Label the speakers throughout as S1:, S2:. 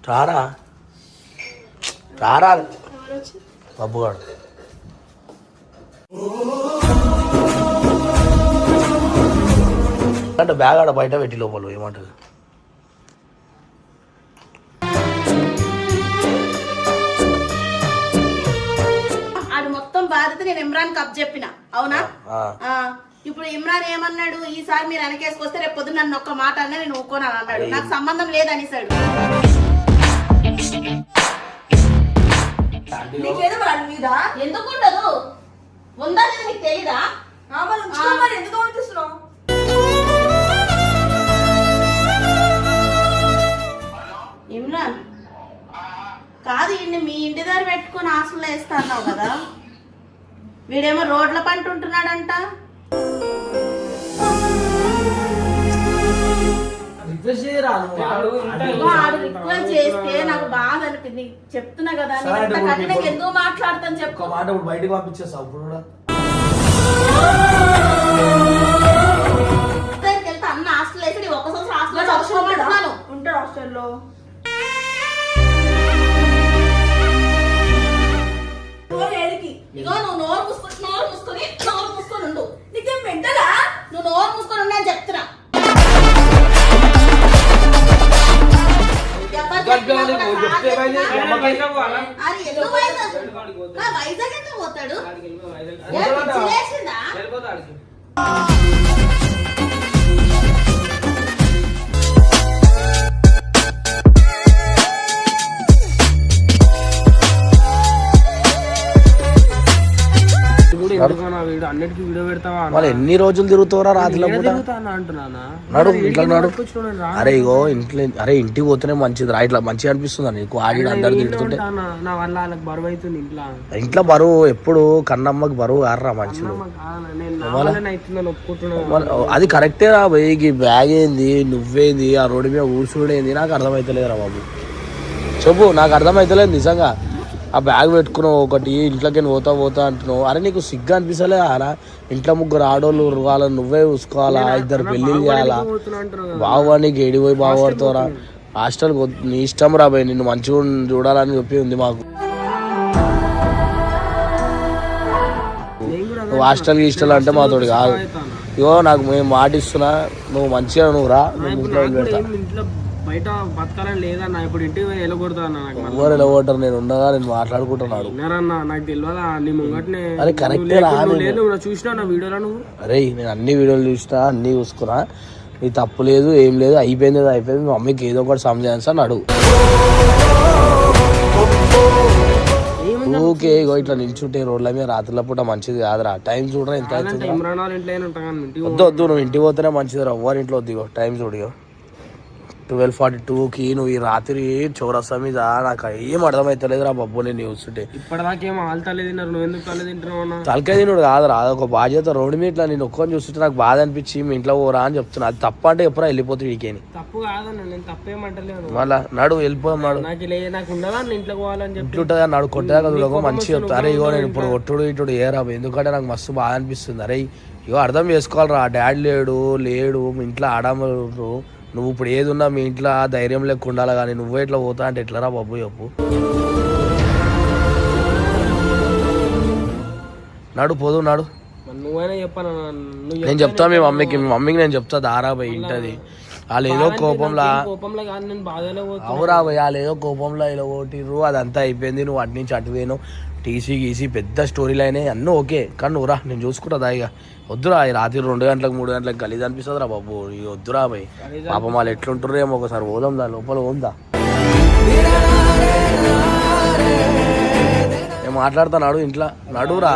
S1: రారా రారా బబ్బుగాడు అంటే బ్యాగ్ ఆడ బయట పెట్టి లోపల ఏమంటది
S2: అది మొత్తం బాధ్యత నేను ఇమ్రాన్ కప్ చెప్పిన అవునా ఇప్పుడు ఇమ్రాన్ ఏమన్నాడు ఈసారి మీరు వెనకేసుకొస్తే రేపు పొద్దున్న నన్ను ఒక్క మాట అన్నా నేను ఊకోనని అన్నాడు నాకు సంబంధం లేదనిసాడు ఎందుకు ఉండదు ఉందా లేదా నీకు తెలీదా ఎందుకు పంపిస్తున్నావు ఇమ్రాన్ కాదు ఇన్ని మీ ఇంటి దగ్గర పెట్టుకుని హాస్టల్లో వేస్తా అన్నావు కదా వీడేమో రోడ్ల పంట ఉంటున్నాడంట రిక్వెస్ట్ చేస్తే నాకు బాధ అనిపింది చెప్తున్నా కదా ఎందుకు మాట్లాడతాను చెప్పు
S1: మాట బయటకు పంపించేస్తా ఇప్పుడు
S2: వెళ్తే అన్న హాస్టల్ వేసి ఒక సంవత్సరం హాస్టల్ ఉంటాడు హాస్టల్లో ఇగో నువ్వు నోరు మూసుకొని ఉండు నీకేం వెంటలా నువ్వు నోరు మూసుకొని ఉండి అని చెప్తున్నా వైజాగ్ ఎంత పోతాడు
S1: వాళ్ళు ఎన్ని రోజులు తిరుగుతారా రాత్రిలో నడు ఇంట్లో నడు అరే ఇగో ఇంట్లో అరే ఇంటికి పోతేనే మంచిది రా ఇట్లా మంచిగా అనిపిస్తుంది నీకు ఆడి అందరు తిడుతుంటే ఇంట్లో బరువు ఎప్పుడు కన్నమ్మకి బరువు కారరా మంచిది అది కరెక్టే రా బయ్యి బ్యాగ్ ఏంది నువ్వేంది ఆ రోడ్డు మీద ఊడ్చుడేంది నాకు అర్థమైతలేదురా బాబు చెప్పు నాకు అర్థమైతలేదు నిజంగా ఆ బ్యాగ్ పెట్టుకున్నావు ఒకటి ఇంట్లోకి పోతా అంటున్నావు అరే నీకు సిగ్గా అనిపిస్తలే అరా ఇంట్లో ముగ్గురు ఆడోళ్ళు వాళ్ళని నువ్వే చూసుకోవాలా ఇద్దరు పెళ్ళిళ్ళు చేయాలా బావ నీకు ఏడిపోయి బాగుపడతావురా హాస్టల్ నీ ఇష్టం రా భయ్ నిన్ను మంచిగా చూడాలని చెప్పి ఉంది మాకు నువ్వు హాస్టల్ అంటే మాతోటి కాదు ఇగో నాకు మేము మాటిస్తున్నా నువ్వు మంచిగా నువ్వు రా నువ్వు ఇంట్లో
S3: బయట బతకాలని లేదన్నా ఇప్పుడు ఇంటికి పోయి వెళ్ళకూడదన్నా
S1: ఎవరు వెళ్ళగొట్టారు నేను ఉండగా నేను మాట్లాడుకుంటున్నాడు
S3: నాకు తెలియదా నీ ముంగట్నే
S1: అరే కరెక్టే
S3: చూసినా నా వీడియోలో నువ్వు
S1: అరే నేను అన్ని వీడియోలు చూసినా అన్ని చూసుకున్నా నీ తప్పు లేదు ఏం లేదు అయిపోయింది అయిపోయింది మా మమ్మీకి ఏదో ఒకటి సమజాన్స్ అని అడుగు ఓకే ఇగో ఇట్లా నిల్చుంటే రోడ్ల మీద రాత్రుల పూట మంచిది కాదురా టైం చూడరా ఎంత అవుతుంది వద్దు నువ్వు ఇంటికి పోతేనే మంచిది రా ఎవరి ఇంట్లో వద్దు ఇగో టైం చూడు 12:42కి నువ్వు ఈ రాత్రి చౌరస్తా మీద నాకు ఏం అర్థమైతలేదు రా బబ్బు నేను చూస్తుంటే
S3: ఇప్పటిదాకేమో
S1: తలకాయ తినుడు కాదురా అదొక బాధ్యత రోడ్డు మీద ఇట్లా నేను ఒక్కని చూస్తుంటే నాకు బాధ అనిపించి మీ ఇంట్లో పోరా అని చెప్తున్నా అది తప్ప అంటే ఎప్పుడో వెళ్ళిపోతుంది వీకేని
S3: తప్పు కాదన్నా నేను తప్పేమంటలేదు
S1: మళ్ళా నడు వెళ్ళిపోయాం నాడు
S3: నాకు ఉండదా ఇంట్లో పోవాలని చెప్పి
S1: ఇంట్లో నాడు కొట్టేదాకా మంచిగా చెప్తా అరే ఇగో నేను ఇప్పుడు ఒట్టుడు ఇటు ఏరా ఎందుకంటే నాకు మస్తు బాధ అనిపిస్తుంది అరే ఇగో అర్థం చేసుకోవాలరా డాడీ లేడు మీ ఇంట్లో ఆడమరు నువ్వు ఇప్పుడు ఏది ఉన్నా మీ ఇంట్లో ధైర్యం లెక్క ఉండాలి కానీ నువ్వే ఇట్లా పోతా అంటే ఎట్లరా బాబు చెప్పు నాడు పోదు నాడు
S3: నువ్వైనా చెప్పాను
S1: నేను చెప్తా మీ మమ్మీకి నేను చెప్తా దారా పోయి ఇంటది వాళ్ళు ఏదో కోపంలో అవురా పోయి వాళ్ళు ఏదో కోపంలో ఇలా కొట్టిర్రు అదంతా అయిపోయింది నువ్వు అటు నుంచి అటు పోయినావు టీసీ గీసీ పెద్ద స్టోరీలు అయినాయి అన్నీ ఓకే కానీ నువ్వురా నేను చూసుకుంటా దాయిగా వద్దురా రాత్రి 2 గంటలకు 3 గంటలకు గలీజ్ అనిపిస్తుంది రా బాబు ఇక వద్దురా పోయి పాపం వాళ్ళు ఎట్లుంటారు ఏమో ఒకసారి పోదాం దా లోపల పోందా నేను మాట్లాడుతున్నాడు ఇంట్లో నడురా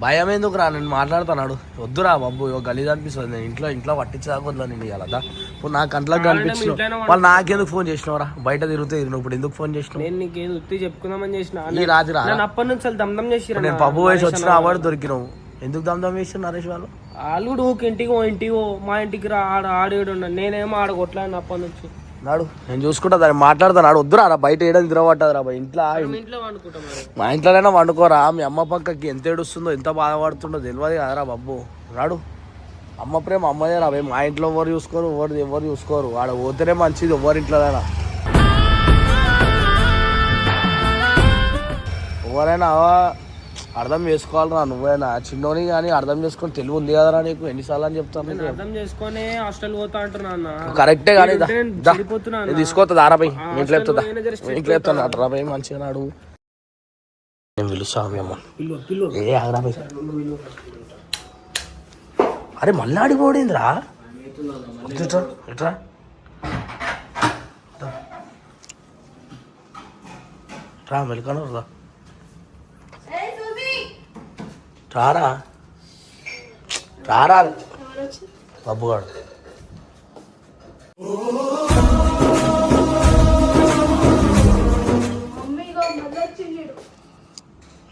S1: భయం ఎందుకు రా నేను మాట్లాడుతున్నాడు వద్దురా బాబు ఇక గలీజ్ అనిపిస్తుంది నేను ఇంట్లో పట్టించకపోతున్నా నేను ఇవ్వాలదా ఇప్పుడు నా కంట్లోకి కనిపించిన వాళ్ళు నాకెందుకు ఫోన్ చేసినవరా బయట తిరుగుతే ఇప్పుడు ఎందుకు ఫోన్ చేసినావు
S3: చెప్పుకుందామని చేసిన
S1: ఈ రాత్రి
S3: అప్పటి నుంచి దమ్దం చేసి
S1: నేను పబ్బు వేసి వచ్చిన అవార్డు దొరికినావు ఎందుకు దమ్దం వేసి నరేష్ వాళ్ళు
S3: కూడా ఇంటికి మా ఇంటికి రా ఆడేడు నేనేమో ఆడ కొట్లాను అప్పటి నుంచి
S1: నాడు నేను చూసుకుంటా దాన్ని మాట్లాడతాను వద్దురా బయట ఏడని తిరగబట్టదురా ఇంట్లో మా ఇంట్లోనైనా వండుకోరా మీ అమ్మ పక్కకి ఎంత ఏడుస్తుందో ఎంత బాధపడుతుందో తెలియదు కదరా బాబు రాడు అమ్మ ప్రేమ అమ్మదే రా మా ఇంట్లో ఎవరు చూసుకోరు ఎవరు చూసుకోరు వాడు పోతేనే మంచిది ఎవరి ఇంట్లోనైనా ఒకసారైనా అర్థం చేసుకోవాలరా నువ్వైనా చిన్నోని కానీ అర్థం చేసుకొని తెలివి ఉంది కదరా నీకు ఎన్నిసార్లు అని చెప్తాను
S3: అర్థం చేసుకొని హాస్టల్ పోతా అంటున్నా
S1: కరెక్టే కానీ తీసుకోవద్దు ఆరాపై ఇంట్లో చెప్తుందా ఇంట్లో చెప్తాను అట్రాపై మంచిగా నాడు నేను పిలుస్తామేమో ఏ ఆగరాపై అరే మళ్ళీ ఆడిపోడిందిరా ఎట్రా రా మెలకను రా రారా రారా బాబుగాడు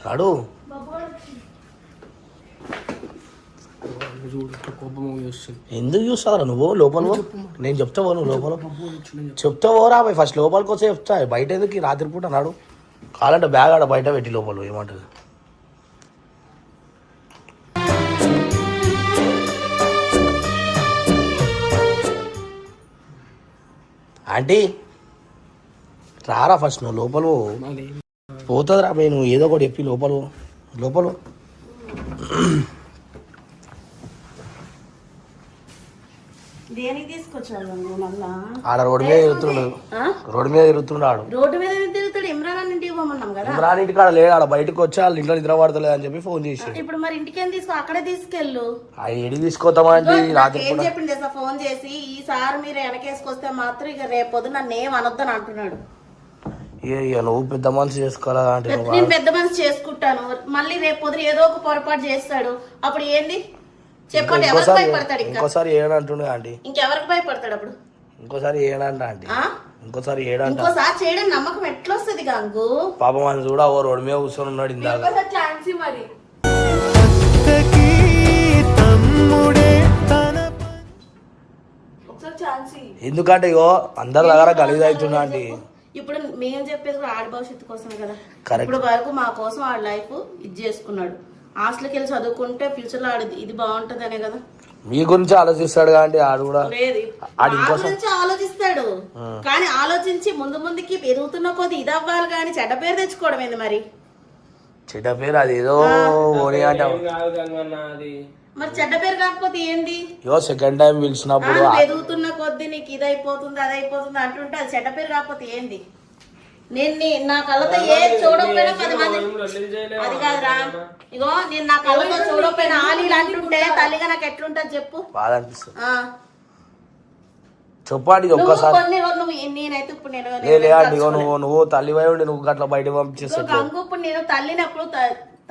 S1: రాడు ఎందుకు చూస్తావురా నువ్వు లోపల నేను చెప్తావో నువ్వు లోపల చెప్తావో రా ఫస్ట్ లోపలికి వచ్చే చెప్తా బయట ఎందుకు ఈ రాత్రిపూట నాడు కావాలంటే బ్యాగ్ ఆడ బయట పెట్టి లోపల ఏమంటుంది ఆంటీ రారా ఫస్ట్ నువ్వు లోపల పోతుంది రా నువ్వు ఏదో ఒకటి చెప్పి లోపల
S2: దేనికి తీసుకొచ్చాడు మళ్ళా
S1: ఆడ రోడ్డు మీద తిరుగుతున్నాడు
S2: రోడ్డు మీద తిరుగుతాడు ఇమ్రాన్ ఇంటికి పోమన్నాం కదా
S1: ఇమ్రాన్ ఇంటి కాడ లేడు ఆడ బయటకు వచ్చి వాళ్ళ ఇంట్లో నిద్ర పడతలేదు అని చెప్పి ఫోన్ చేసి
S2: ఇప్పుడు మరి ఇంటికి తీసుకో అక్కడే తీసుకెళ్ళు
S1: ఏడి తీసుకోతామా అంటే రాత్రి
S2: ఏం చెప్పింది సార్ ఫోన్ చేసి ఈసారి మీరు వెనకేసుకొస్తే మాత్రం ఇక రేపొద్దు నన్ను ఏం అనొద్దని అంటున్నాడు
S1: నువ్వు పెద్ద మనసు చేసుకోవాలా అంటే
S2: నేను పెద్ద మనసు చేసుకుంటాను మళ్ళీ రేపొద్దు ఏదో ఒక పొరపాటు చేస్తాడు అప్పుడు ఏంది చెప్పండి ఎవరికి భయపడతాడు
S1: ఇంకోసారి ఏడంటుండే ఆంటీ
S2: ఇంకెవరికి భయపడతాడు అప్పుడు
S1: ఇంకోసారి ఏడంట ఆంటీ ఇంకోసారి
S2: ఇంకోసారి చేయడం నమ్మకం ఎట్లా వస్తుంది గంగు
S1: పాపం అని చూడ ఓ రోడ్డు మీద కూర్చొని ఉన్నాడు ఇందాక
S2: మరి
S1: ఎందుకంటే ఇగో అందరి దగ్గర గలీజ్ అవుతున్నా ఆంటీ
S2: ఇప్పుడు మేము చెప్పేది కూడా ఆడ భవిష్యత్తు కోసమే కదా ఇప్పుడు వరకు మా కోసం ఆడ లైఫ్ ఇది చేసుకున్నాడు హాస్టల్కి వెళ్ళి చదువుకుంటే ఫ్యూచర్ లో ఇది బాగుంటది అనే కదా
S1: మీ గురించి ఆలోచిస్తాడు కానీ ఆడు కూడా
S2: గురించి ఆలోచిస్తాడు కానీ ఆలోచించి ముందుకి ఎదుగుతున్న కొద్ది ఇది అవ్వాలి కానీ చెడ్డ పేరు తెచ్చుకోవడం ఏంది మరి
S1: చెడ్డ పేరు అది ఏదో
S2: మరి చెడ్డ పేరు కాకపోతే ఏంది
S1: సెకండ్ టైం పిలిచినప్పుడు
S2: ఎదుగుతున్న కొద్ది నీకు ఇది అయిపోతుంది అది అయిపోతుంది అంటుంటే అది చెడ్డ పేరు కాకపోతే ఏంది నేను నా కళ్ళతో ఏది చూడకపోయినా 10 మంది అది కాదురా ఇగో నేను నా కళ్ళతో చూడకపోయినా ఆలీలు అంటుంటే తల్లిగా నాకు ఎట్లుంటది చెప్పు
S1: బాధ అనిపిస్తుంది చెప్పండి ఒక్కసారి
S2: నేనైతే ఇప్పుడు
S1: నువ్వు తల్లి ఉండి నువ్వు గట్ల బయట పంపించేస్తా
S2: గంగు ఇప్పుడు నేను తల్లినప్పుడు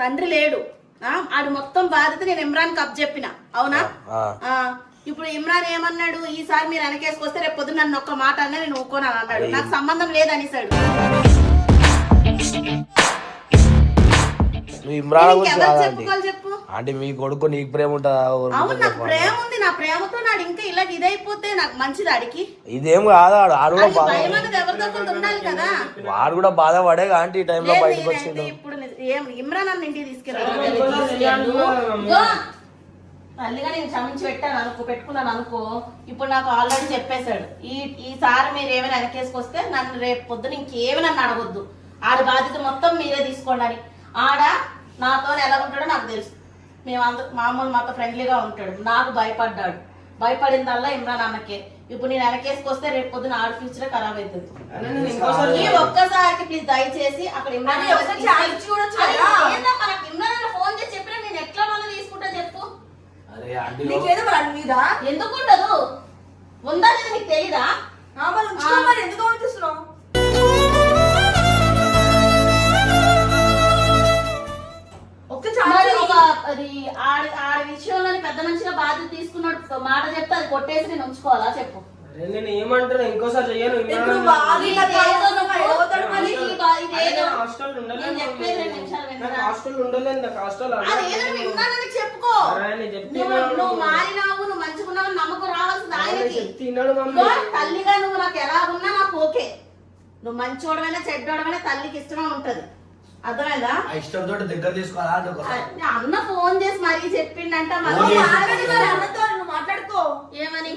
S2: తండ్రి లేడు ఆడు మొత్తం బాధ్యత నేను ఇమ్రాన్ కప్ చెప్పిన అవునా ఇప్పుడు ఇమ్రాన్ ఏమన్నాడు ఈసారి మీరు వెనకేసుకొస్తే రేపు పొద్దున్న నన్ను ఒక్క మాట అన్నా నేను ఊకోనాను అన్నాడు నాకు సంబంధం లేదనిసాడు చెప్పు
S1: అంటే మీ కొడుకు నీకు ప్రేమ ఉంటుందా
S2: అవును నాకు ప్రేమ ఉంది నా ప్రేమతో నాడు ఇంకా ఇలా ఇదైపోతే నాకు మంచిది ఆడికి
S1: ఇదేం కాదు ఆడు కూడా
S2: ఎవరితో ఉండాలి కదా
S1: వాడు కూడా బాధపడే అంటే ఈ టైంలో బయటకు వచ్చిండు
S2: ఇప్పుడు ఇమ్రాన్ అన్న ఇంటికి తీసుకెళ్ళాలి తల్లిగా నేను క్షమించి పెట్టుకున్నాను అనుకో ఇప్పుడు నాకు ఆల్రెడీ చెప్పేశాడు ఈసారి మీరు ఏమైనా వెనకేసుకొస్తే నన్ను రేపు పొద్దున ఇంకేమి నన్ను అడగొద్దు ఆడ బాధ్యత మొత్తం మీరే తీసుకోండి అని ఆడ నాతో ఎలా ఉంటాడో నాకు తెలుసు మామూలు మాతో ఫ్రెండ్లీగా ఉంటాడు నాకు భయపడిందల్లా ఇమ్రాన్ అన్నకే ఇప్పుడు నేను వెనకేసుకొస్తే రేపు పొద్దున ఆడ ఫ్యూచర్ ఖరాబ్ అవుతుంది ఒక్కసారికి ప్లీజ్ దయచేసి అక్కడ ఇమ్రాన్ ఫోన్ చేసి చెప్పినా నేను ఎట్లా మళ్ళీ తీసుకుంటా చెప్పు ఎందుకు ఉండదు ఉందా లేదా నీకు తెలీదా ఎందుకు ఆలోచిస్తున్నావు అది ఆడి విషయంలో పెద్ద మనిషిగా బాధ్యత తీసుకున్నాడు మాట చెప్తే అది కొట్టేసి నేను ఉంచుకోవాలా చెప్పు
S3: నేను ఏమంటున్నా ఇంకోసారి చెయ్యను
S2: చెప్పుకో నువ్వు మారినావు నువ్వు మంచుకున్నావు నమ్మకం రావాల్సింది ఆయనకి తల్లిగా నువ్వు నాకు ఎలా ఉన్నా నాకు ఓకే నువ్వు మంచోడమైనా చెడ్డోడమైనా తల్లికి ఇష్టమే ఉంటది అర్థమైందా
S1: ఇష్టంతో దగ్గర తీసుకోవాలా
S2: అన్న ఫోన్ చేసి మరీ చెప్పిండంట మాట్లాడుకో ఏమని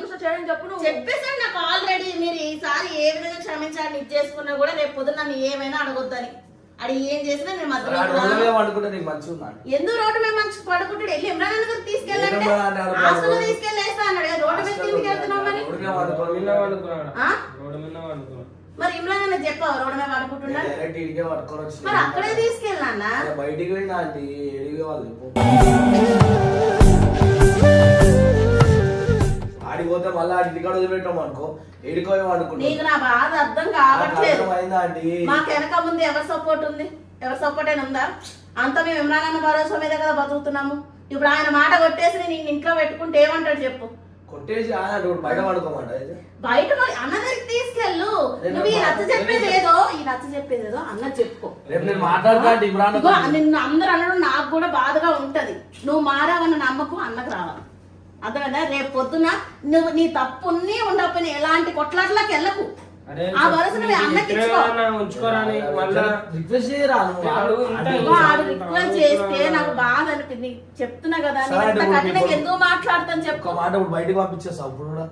S2: చెప్పేసాడు నాకు ఆల్రెడీ మీరు ఈసారి ఏ విధంగా క్షమించాలని ఇది చేసుకున్నా కూడా రేపు పొద్దున నన్ను ఏమైనా అడగొద్దని అది ఏం చేసినా నేను మధ్యలో
S1: అనుకుంటే నీకు మంచిగా ఉన్నాడు.
S2: ఎందుకు రోడ్డు మీద మంచి పడుకుంటాడు? వెళ్ళి ఇమ్రాన్ అన్న దగ్గర తీసుకెళ్ళంటే హాస్టల్ తీసుకెళ్ళి వేస్తా అన్నాడు కదా, రోడ్డు మీద తీసుకు వెళ్తున్నావు మరి. మరి ఇమ్రాన్ అన్న చెప్పావు రోడ్డు మీద పడుకుంటున్నాడు, మరి అక్కడే తీసుకెళ్ళా
S1: బయటికి పోయినా అండి వాళ్ళు ఆడిపోతే మళ్ళీ ఆడి ఇంటికాడ వదిలిపెట్టాం అనుకో, ఏడికోయం అనుకుంటా.
S2: నీకు నా బాధ అర్థం కావట్లేదు.
S1: అండి
S2: మాకు వెనక ముందు ఎవరి సపోర్ట్ ఉంది? ఎవరి సపోర్ట్ అయినా ఉందా? అంత మేము ఇమ్రాన్ అన్న భరోసా మీద కదా బతుకుతున్నాము. ఇప్పుడు ఆయన మాట కొట్టేసి నేను ఇంట్లో పెట్టుకుంటే ఏమంటాడు చెప్పు?
S1: కొట్టేసి బయట పడుకోమంట.
S2: బయట అన్న దగ్గరికి తీసుకెళ్ళు. నువ్వు ఈ నచ్చ చెప్పేదేదో అన్న చెప్పుకో. నిన్ను అందరూ అనడం నాకు కూడా బాధగా ఉంటది. నువ్వు మారావన్న నమ్మకం అన్నకు రావాలి. అర్థమైందా? రేపు పొద్దున నువ్వు నీ తప్పుని ఉండకపోయినా ఎలాంటి కొట్లాట్లకి వెళ్ళకు. ఆ వరుస నువ్వు అన్నకి రిక్వెస్ట్ చేస్తే నాకు బాధ అనిపింది. చెప్తున్నా కదా కఠినంగా ఎందుకు మాట్లాడతాను చెప్పు.
S1: మాట బయటకు పంపించేస్తావు ఇప్పుడు కూడా.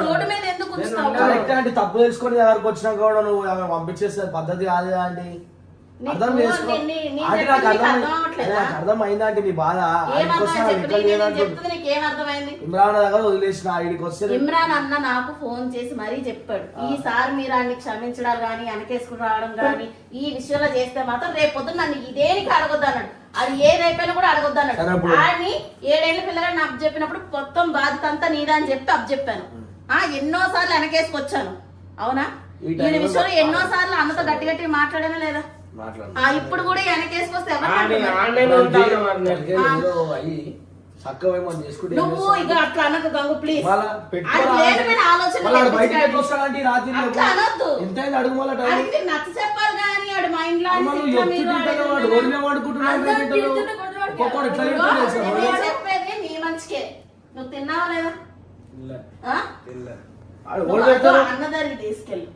S2: రోడ్డు మీద ఎందుకు
S1: తప్పు తెలుసుకొని ఎవరికి వచ్చినా కూడా నువ్వు పంపించేస్తే పద్ధతి కాదు అండి. అర్థం చేసుకో. అర్థమైందా అంటే నీ బాధ ఇమ్రాన్ దగ్గర వదిలేసిన ఇడికి వస్తే
S2: ఇమ్రాన్ అన్న నాకు ఫోన్ చేసి మరీ చెప్పాడు, ఈసారి మీరు ఆయన్ని క్షమించడం గానీ వెనకేసుకుని రావడం గానీ ఈ విషయంలో చేస్తే మాత్రం రేపు పొద్దున్న నన్ను ఇదేనికి అడగొద్దు అన్నాడు. అది ఏ రేపైనా కూడా అడగొద్దు అన్నాడు. ఆయన్ని 7 ఏళ్ల పిల్లగాడు నాకు చెప్పినప్పుడు మొత్తం బాధ్యత అంతా నీదా అని చెప్పి చెప్పాను. ఎన్నోసార్లు వెనకేసుకొచ్చాను. అవునా? ఈ విషయంలో ఎన్నోసార్లు అన్నతో గట్టి గట్టి మాట్లాడానా లేదా? ఇప్పుడు కూడా వెనకేసుకొస్తే నువ్వు ఇక అట్లా అనకు గంగు ప్లీజ్. నచ్చ చెప్పాలి కానీ ఆడు మైండ్ లో చెప్పేది నీ మంచికే. నువ్వు తిన్నావా లేదా? అన్న దగ్గరికి తీసుకెళ్ళి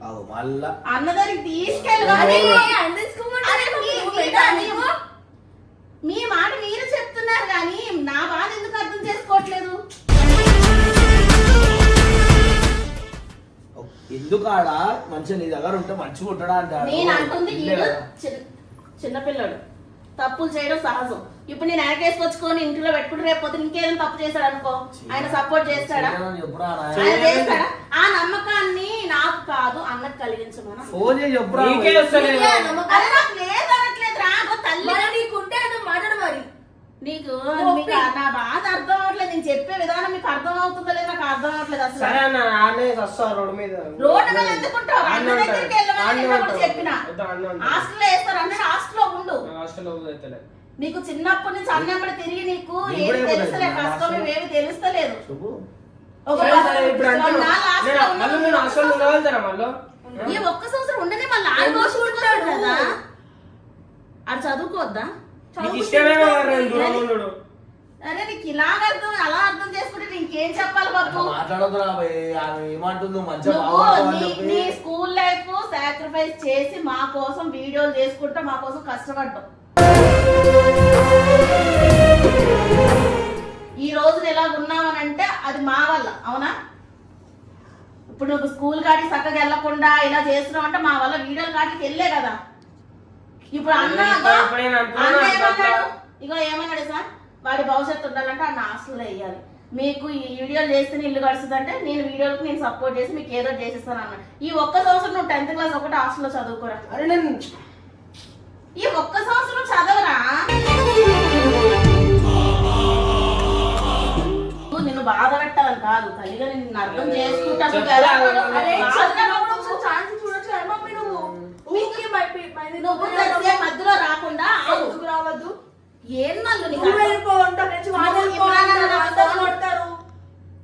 S2: అన్న దగ్గరికి తీసుకెళ్ళి మీ మాట మీరు చెప్తున్నారు కానీ నా బాధ ఎందుకు అర్థం చేసుకోవట్లేదు?
S1: ఎందుకు ఆడ మంచిగా నీ దగ్గర ఉంటే మంచిగా ఉంటాడా అంటాడు.
S2: నేను అంటుంది చిన్నపిల్లడు తప్పులు చేయడం సహజం. ఇప్పుడు నేను వెనకేసుకొచ్చుకొని ఇంట్లో పెట్టుకుంటే రేపు పొద్దున ఇంకేదైనా తప్పు చేశాడు అనుకో, ఆయన సపోర్ట్ చేస్తాడా? ఆయన చేస్తాడా? ఆ నమ్మకాన్ని నాకు కాదు అన్నకు కలిగించమని నీకు నా బాధ అర్థం అవ్వట్లేదు. నేను చెప్పే విధానం మీకు అర్థం అవుతుందో లేదు నాకు అర్థం అవ్వట్లేదు అసలు. రోడ్డు మీద ఎందుకుంటావు? అన్న దగ్గరికి వెళ్ళమని చెప్పిన హాస్టల్లో వేస్తారు అన్నాడు. హాస్టల్లో ఉండు. నీకు చిన్నప్పటి నుంచి అన్నప్పుడు తిరిగి నీకు ఏది తెలుస్తలే, కష్టం ఏమి తెలుస్తలేదు. ఈ ఒక్క సంవత్సరం ఉండని మళ్ళీ ఆడుకోసుకుంటాడు కదా. అది చదువుకోవద్దా? అరే నీకు ఇలాగ అర్థం అలా అర్థం చేసుకుంటే ఇంకేం చెప్పాలి బాబు? నీ స్కూల్ లైఫ్ సాక్రిఫైస్ చేసి మా కోసం వీడియోలు చేసుకుంటా మా కోసం కష్టపడ్డాం. ఈ రోజు ఎలాగ ఉన్నావనంటే అది మా వల్ల. అవునా? ఇప్పుడు నువ్వు స్కూల్ కాడికి చక్కగా వెళ్ళకుండా ఇలా చేస్తున్నావు అంటే మా వల్ల వీడియోలు కాడికి వెళ్ళే కదా. ఇప్పుడు అన్న ఏమన్నాడు? ఇగో ఏమన్నాడు సార్, వాడి భవిష్యత్తు ఉండాలంటే అన్న హాస్టల్లో వేయాలి. మీకు ఈ వీడియోలు చేస్తే ఇల్లు గడుస్తుందంటే నేను వీడియోలకు నేను సపోర్ట్ చేసి మీకు ఏదో చేసేస్తాను అన్నాడు. ఈ ఒక్క సంవత్సరం నువ్వు 10th క్లాస్ ఒకటి హాస్టల్లో చదువుకోరా. అరే నేను ఈ ఒక్క సంవత్సరం చదవరా. నిన్ను బాధ పెట్టాలని కాదు, తల్లిగా నిన్ను అర్థం చేసుకుంటాను. మధ్యలో రాకుండా రావద్దు. ఏం నల్లు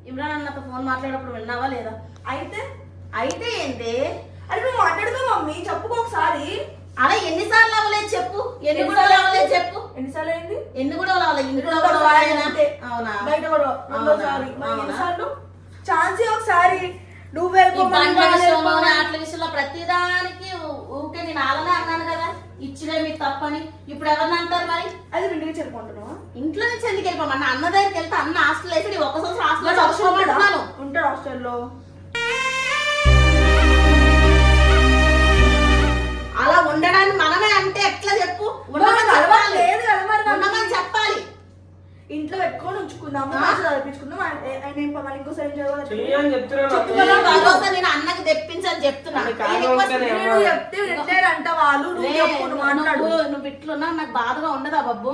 S2: ఇమ్రాన్ అన్నతో ఫోన్ మాట్లాడేటప్పుడు విన్నావా లేదా? అయితే ఏంటి? అది నువ్వు మాట్లాడుకో మమ్మీ, చెప్పుకో ఒకసారి. అలా ఎన్నిసార్లు అవ్వలేదు చెప్పు. ఎన్ని కూడా అవ్వలేదు చెప్పు. ఎన్నిసార్లు అయింది? ఎన్ని కూడా అవ్వలేదు. ఇన్ని కూడా అవునా? బయట కూడా ఛాన్స్ ఒకసారి నువ్వే అట్ల విషయంలో ప్రతిదానికి ఊకే నేను అలానే అన్నాను కదా, ఇచ్చినే మీకు తప్పని. ఇప్పుడు ఎవరిని అంటారు మరి? అది ఇంటికి చెప్పుకుంటున్నావా? ఇంట్లో నుంచి ఎందుకు వెళ్ళిపోమన్నా? అన్న దగ్గరికి వెళ్తే అన్న హాస్టల్ వేసి ఒక్క సంవత్సరం హాస్టల్లో చదువుకోమంటున్నాను. ఉంటాడు హాస్టల్లో. ఉండడానికి మనమే అంటే ఎట్లా చెప్పు?
S4: లేదు కదా మరి
S2: ఉండమని చెప్పాలి.
S4: ఇంట్లో పెట్టుకొని ఉంచుకుందాము, చదివించుకుందాం. ఆయన ఇంకోసారి
S3: చెయ్యని చెప్తున్నా
S2: భరోసా నేను అన్నకి తెప్పించని చెప్తున్నా.
S4: చెప్తే అంట వాళ్ళు
S2: నువ్వు ఇట్లున్నా నాకు బాధగా ఉండదా బాబు?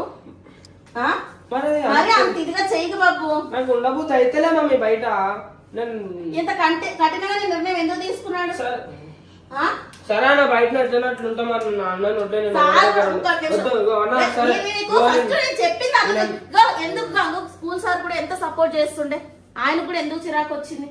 S3: మరి
S2: మరి అంత ఇదిగా చేయకు బాబు.
S3: నాకు ఉండబోతు అయితేలే మమ్మీ బయట. నేను
S2: ఇంత కఠినంగా నిర్ణయం ఎందుకు తీసుకున్నాడు?
S3: సరే అన్న బయట అట్లుంటాం అన్న
S2: చెప్పింది ఎందుకు స్కూల్ సార్ కూడా ఎంత సపోర్ట్ చేస్తుండే, ఆయన కూడా ఎందుకు చిరాకు వచ్చింది?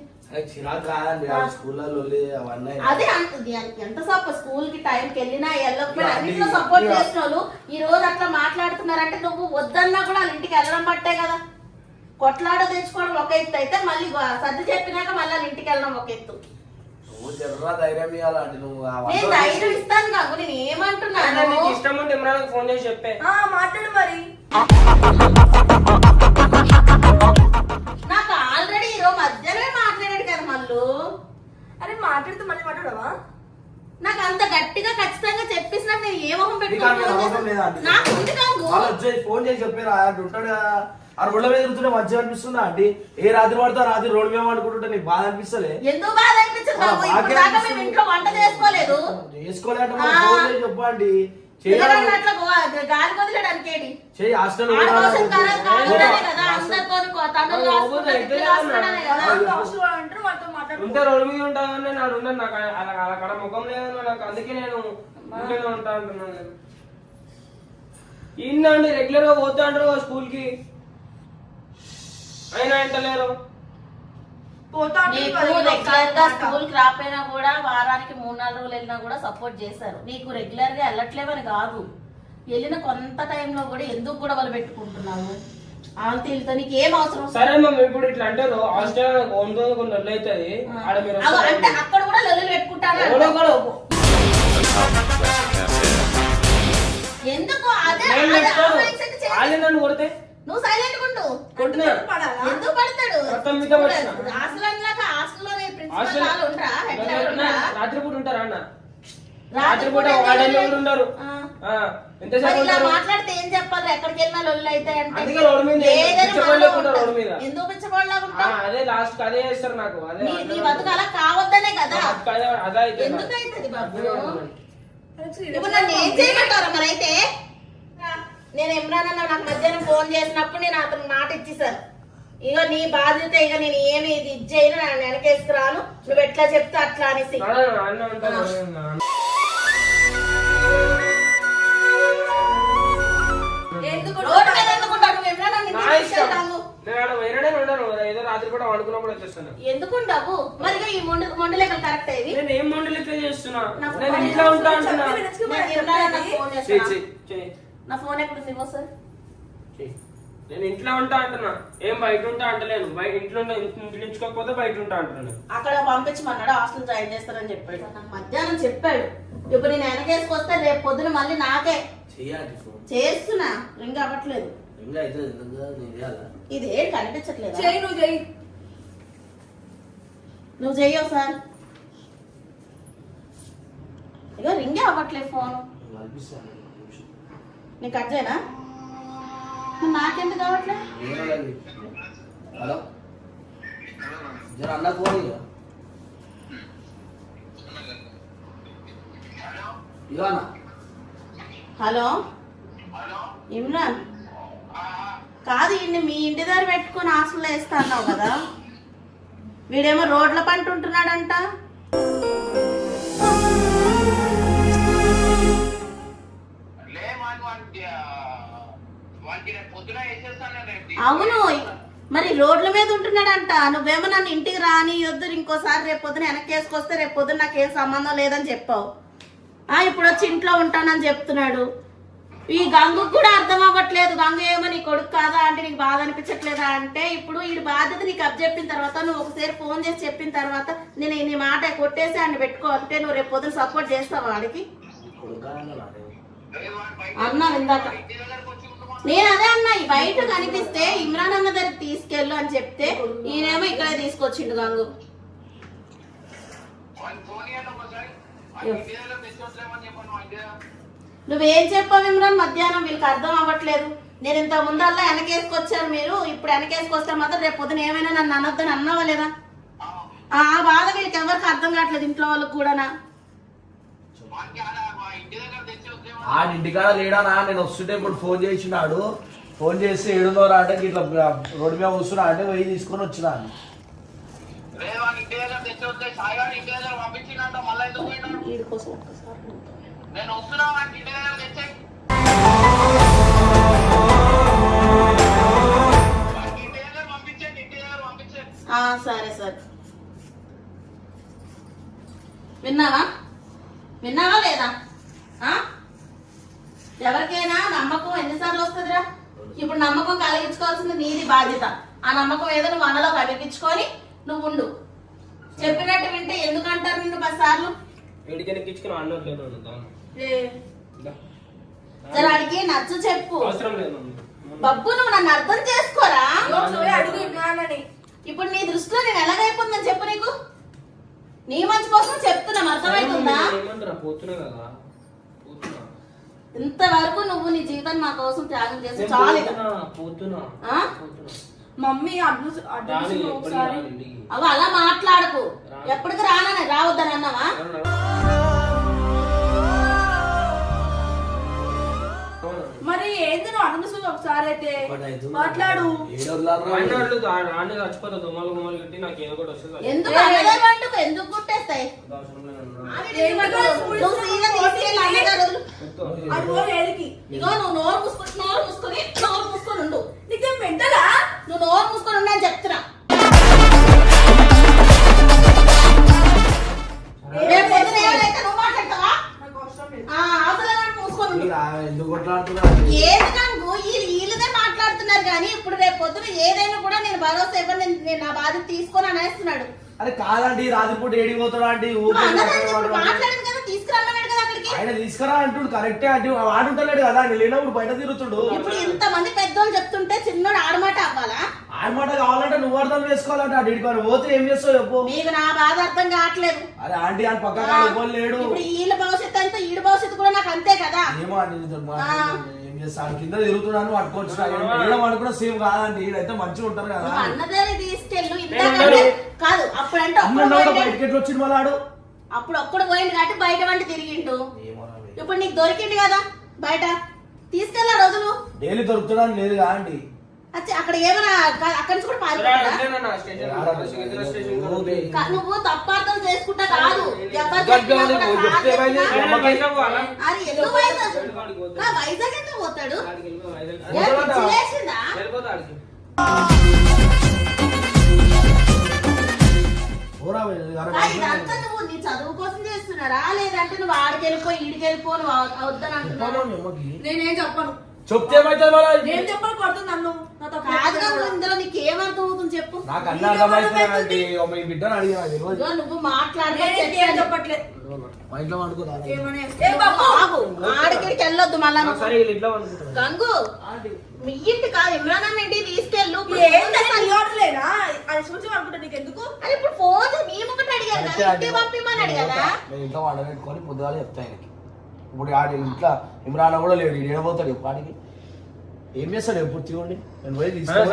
S2: అదే అంటుంది ఎంత స్కూల్ కి టైం కి వెళ్ళినా వెళ్ళకపోయినా అన్నింటిలో సపోర్ట్ చేసిన వాళ్ళు ఈ రోజు అట్లా మాట్లాడుతున్నారంటే నువ్వు వద్దన్నా కూడా వాళ్ళ ఇంటికి వెళ్ళడం బట్టే కదా. కొట్లాడ తెచ్చుకోవడం ఒక ఎత్తు అయితే మళ్ళీ సర్ది చెప్పినాక మళ్ళీ వాళ్ళ ఇంటికి వెళ్ళడం ఒక ఎత్తు. నేను ధైర్యం ఇస్తాను కాకు, నేను ఏమంటున్నాను
S3: ఇష్టం ఉంటే ఇమ్రాన్ ఫోన్ చేసి చెప్పే
S4: మాట్లాడు మరి.
S2: నాకు ఆల్రెడీ ఈరోజు మధ్యాహ్నమే మాట్లాడాడు కదా మళ్ళు.
S4: అరే మాట్లాడితే మళ్ళీ మాట్లాడవా?
S2: నాకు అంత గట్టిగా ఖచ్చితంగా చెప్పేసినా నేను ఏ మొహం పెట్టుకుని నాకు ఉంది కాదు.
S1: ఫోన్ చేసి చెప్పారు ఉంటాడు ఆ రోడ్ల మీద తిరుగుతుంటే మంచిగా అనిపిస్తుందా అండి? ఏ రాత్రి పడతా రాత్రి రోడ్డు మీద పడుకుంటుంటే నీకు బాధ అనిపిస్తలే?
S2: ఎందుకు బాధ అనిపించదు? మేము ఇంట్లో వంట చేసుకోలేదు.
S1: చేసుకోలేట చెప్పండి
S2: గాలి వదిలేడానికి
S1: చెయ్యి హాస్టల్
S3: ఉంటే రోడ్డు మీద ఉంటానని నాడు ఉండను. నాకు అక్కడ ముఖం లేదు నాకు, అందుకే నేను ఉంటా అంటున్నాను. ఏంటండి రెగ్యులర్ గా పోతా అంటారు స్కూల్ కి, అయినా ఎంటలేరు.
S2: స్కూల్ కి రాపోయినా కూడా వారానికి 3-4 రోజులు వెళ్ళినా కూడా సపోర్ట్ చేశారు. నీకు రెగ్యులర్ గా వెళ్ళట్లేవని కాదు, వెళ్ళిన కొంత టైంలో కూడా ఎందుకు కూడా వాళ్ళు పెట్టుకుంటున్నావు ఆంటీలతో నీకు ఏం అవసరం?
S3: సరే మమ్మీ ఇప్పుడు ఇట్లా అంటారు హాస్టల్ కొన్ని అవుతుంది
S2: అంటే అక్కడ కూడా లొల్లులు పెట్టుకుంటారు ఎందుకు? అదే
S3: నన్ను కొడితే
S2: నువ్వు సైలెంట్ ఉండు. ఎందుకు పడతాడు?
S3: రాత్రిపూట ఉంటారా అన్న? రాత్రిపూట ఉండరు.
S2: మాట్లాడితే ఏం చెప్పాలి? ఎక్కడికి వెళ్ళినా లొల్లు అయితే ఎందుకు పిచ్చబడలాగా?
S3: అదే లాస్ట్ అదే చేస్తారు నాకు. అదే
S2: నీ బతుకు అలా కావద్దనే కదా.
S3: అదే
S2: ఎందుకు అవుతుంది బాబు? ఇప్పుడు నన్ను ఏం చేయమంటారా మరి? అయితే నేను ఇమ్రాన్ అన్న నాకు మధ్యాహ్నం ఫోన్ చేసినప్పుడు నేను అతను మాట ఇచ్చేసాను, ఇక నీ బాధ్యత, ఇక నేను ఏమి ఇది ఇచ్చేయను, నన్ను వెనకేసుకురాను, నువ్వు ఎట్లా చెప్తే అట్లా అనేసి. ఎందుకుంటావు మరి? ఈ మొండి లెక్కలు కరెక్ట్ అయ్యి
S3: నేను ఏం మొండి లెక్క చేస్తున్నా? నేను ఇంట్లో ఉంటా అంటున్నా.
S2: నా ఫోన్ ఎక్కడ ఉంది సార్?
S3: నేను ఇంట్లో ఉంటా అంటున్నా, ఏం బయట ఉంటా అంటలేను. ఇంట్లో ఇంటించుకోకపోతే బయట ఉంటా అంటున్నాను.
S2: అక్కడ పంపించమన్నాడు, హాస్టల్ జాయిన్ చేస్తారని చెప్పాడు. నాకు మధ్యాహ్నం చెప్పాడు. ఇప్పుడు నేను వెనకేసుకొస్తే రేపు పొద్దున మళ్ళీ నాకే చేస్తున్నా. రింగ్ అవ్వట్లేదు. ఇది ఏడు కనిపించట్లేదు. నువ్వు చెయ్యవు సార్. ఇక రింగే అవ్వట్లేదు ఫోన్. నీకు కట్ చేయనా? నాకెందుకు కావట్లేదు?
S1: హలో అన్న ఫోన్
S2: హలో ఇమ్రాన్ కాదు, ఇన్ని మీ ఇంటి దగ్గర పెట్టుకుని హాస్టల్లో వేస్తా అన్నావు కదా, వీడేమో రోడ్ల పంట ఉంటున్నాడంట. అవును మరి రోడ్ల మీద ఉంటున్నాడంట. నువ్వేమో నన్ను ఇంటికి రాని వద్దు, ఇంకోసారి రేపు పొద్దున వెనక్కి వేసుకొస్తే రేపు పొద్దున నాకేం సంబంధం లేదని చెప్పావు. ఇప్పుడు వచ్చి ఇంట్లో ఉంటానని చెప్తున్నాడు. ఈ గంగు కూడా అర్థం అవ్వట్లేదు. గంగు ఏమో నీ కొడుకు కాదా అంటే నీకు బాధ అనిపించట్లేదా అంటే, ఇప్పుడు ఈ బాధ్యత నీకు అప్పచెప్పిన తర్వాత నువ్వు ఒకసారి ఫోన్ చేసి చెప్పిన తర్వాత నేను నీ మాట కొట్టేసి ఆయన పెట్టుకోవాలంటే నువ్వు రేపు పొద్దున సపోర్ట్ చేస్తావా వాడికి? అన్నా ఇందాక నేను అదే అన్నా, ఈ బయట కనిపిస్తే ఇమ్రాన్ అన్న దగ్గరికి తీసుకెళ్ళు అని చెప్తే ఈయనేమో ఇక్కడే తీసుకొచ్చిండు గంగు. నువ్వేం చెప్పావు ఇమ్రాన్ మధ్యాహ్నం? వీళ్ళకి అర్థం అవ్వట్లేదు. నేను ఇంత ముందల్లా వెనకేసుకొచ్చారు మీరు, ఇప్పుడు వెనకేసుకొస్తే మాత్రం రేపు పొద్దున ఏమైనా నన్ను అనొద్దని అన్నావా లేదా? ఆ బాధ వీళ్ళకి ఎవరికి అర్థం కావట్లేదు, ఇంట్లో వాళ్ళకి కూడానా.
S1: ఇంటికాడ లేడానా? నేను వస్తుంటే ఇప్పుడు ఫోన్ చేసినాడు. ఫోన్ చేసి ఏడున్నోరా అంటే ఇట్లా రోడ్డు మీద వస్తున్నా అంటే వెయ్యి తీసుకొని వచ్చినా.
S2: వీడి కోసం ఒక్కసారి సరే సరే. విన్నావా లేదా? ఎవరికైనా నమ్మకం ఎన్నిసార్లు వస్తుందిరా? ఇప్పుడు నమ్మకం కలిగించుకోవాల్సింది నీది బాధ్యత. ఆ నమ్మకం ఏదో నువ్వు అన్నలో కలిగించుకొని నువ్వు ఉండు. చెప్పినట్టు వింటే ఎందుకంటారు నిన్ను 10 సార్లు? అడిగి నచ్చ చెప్పు బబ్బు, నువ్వు నన్ను అర్థం చేసుకోరా.
S4: అడుగు ఇవ్వాలని
S2: ఇప్పుడు నీ దృష్టిలో నేను ఎలాగైపోతుందని చెప్పు. నీకు నీ మంచి కోసం చెప్తున్నా, అర్థమవుతుందా? ఇంతవరకు నువ్వు నీ జీవితాన్ని మా కోసం త్యాగం చేసి చాలు.
S4: మమ్మీ ఒకసారి
S2: అవి అలా మాట్లాడకు. ఎప్పటికి రానని రావద్దని అన్నావా?
S4: మరి ఏంది నువ్వు అడుగుతుంది ఒకసారి అయితే మాట్లాడు.
S2: ఎందుకు అన్నదే వండుకు? ఎందుకు గుట్టేస్తాయి? ఇగో నువ్వు నోరు మూసుకొని ఉండు.
S4: నీకేం మెంటలా?
S2: నువ్వు నోరు మూసుకొని ఉండు అని చెప్తున్నా. రేపు పొద్దున ఏమైతే నువ్వు మాట్లాడతావా? అవసరం మూసుకొని ఉండు. ఎందుకు వీళ్ళదే మాట్లాడుతున్నారు కానీ ఇప్పుడు రేపు పొద్దున ఏదైనా కూడా నేను భరోసా ఇవ్వను. నేను నా బాధ్యత తీసుకొని అనేస్తున్నాడు.
S1: అరే కాదండి, రాత్రిపూట ఏడిపోతాడు అండి.
S2: మాట్లాడింది కదా, తీసుకురమ్మన్నాడు కదా అక్కడికి.
S1: ఆయన తీసుకురా అంటుడు కరెక్టే. అంటే ఆడుంటలేడు కదా, ఆయన లేనప్పుడు బయట తిరుగుతుడు.
S2: ఇప్పుడు ఇంతమంది పెద్దోళ్ళు చెప్తుంటే చిన్నోడు ఆడమాట అవ్వాలా?
S1: ఆడమాట కావాలంటే నువ్వు అర్థం చేసుకోవాలంటే అడిగి పోతే ఏం చేస్తావు చెప్పు.
S2: మీకు నా బాధ అర్థం కావట్లేదు.
S1: అరే ఆంటీ అని పక్కన లేడు.
S2: ఇప్పుడు వీళ్ళ భవిష్యత్తు అంతా ఈడు భవిష్యత్తు కూడా నాకు అంతే కదా.
S1: ఏమో అండి ఏం చేస్తాను, కింద తిరుగుతున్నాను పట్టుకోవచ్చు. కూడా సేమ్ కాదండి, ఈడైతే మంచిగా ఉంటారు కదా.
S2: అన్నదే తీసుకెళ్ళు కాదు. అప్పుడంటే
S1: బయటకి ఎట్లా వచ్చింది మళ్ళాడు?
S2: అప్పుడు ఒక్కడు పోయింది కాబట్టి బయట వంటి తిరిగిండు. ఇప్పుడు నీకు దొరికింది కదా బయట, తీసుకెళ్ళా రోజులు.
S1: డైలీ దొరుకుతున్నాను లేదు కదా అండి.
S2: అక్కడ ఏమైనా అక్కడి నుంచి కూడా పారిపోతాడా? నువ్వు తప్పార్థం చేసుకుంటా కాదు. వైజాగ్ ఎంత పోతాడు? ఇదంతా నువ్వు నీ చదువు కోసం చేస్తున్నారా లేదంటే నువ్వు ఆడికి వెళ్ళిపోయి ఈడికి వెళ్ళిపో వద్దని అంటున్నావు?
S4: నేనేం చెప్పను.
S1: చెప్తే
S4: నేను చెప్పను, కొడుతుంది నన్ను.
S2: ఇందులో నీకు ఏమర్థం అవుతుంది చెప్పు.
S1: నాకు అన్న అర్థమైతే మీ బిడ్డను అడిగినా
S2: నువ్వు మాట్లాడితే
S4: చెప్పట్లేదు.
S1: మా ఇంట్లో
S2: ఆడికి వెళ్ళొద్దు మళ్ళా. గంగు మీ ఇంటి కాదు ఇమ్రాన్ అన్న ఇంటికి తీసుకెళ్ళు.
S4: లేనా అది చూసి అనుకుంటా నీకు ఎందుకు?
S2: అది ఇప్పుడు ఫోన్ మేము ఒకటి అడిగారు కదా, ఇంటికి పంపిమని అడిగారా?
S1: నేను ఇంట్లో వండబెట్టుకొని పొద్దుగాల చెప్తా ఆయనకి. ఇప్పుడు ఆడి ఇంట్లో ఇమ్రాన్ కూడా లేడు, ఏడబోతాడు ఎప్పుడు ఆడికి. ఏం చేస్తాడు ఎప్పుడు తీయండి. నేను పోయి తీసుకొని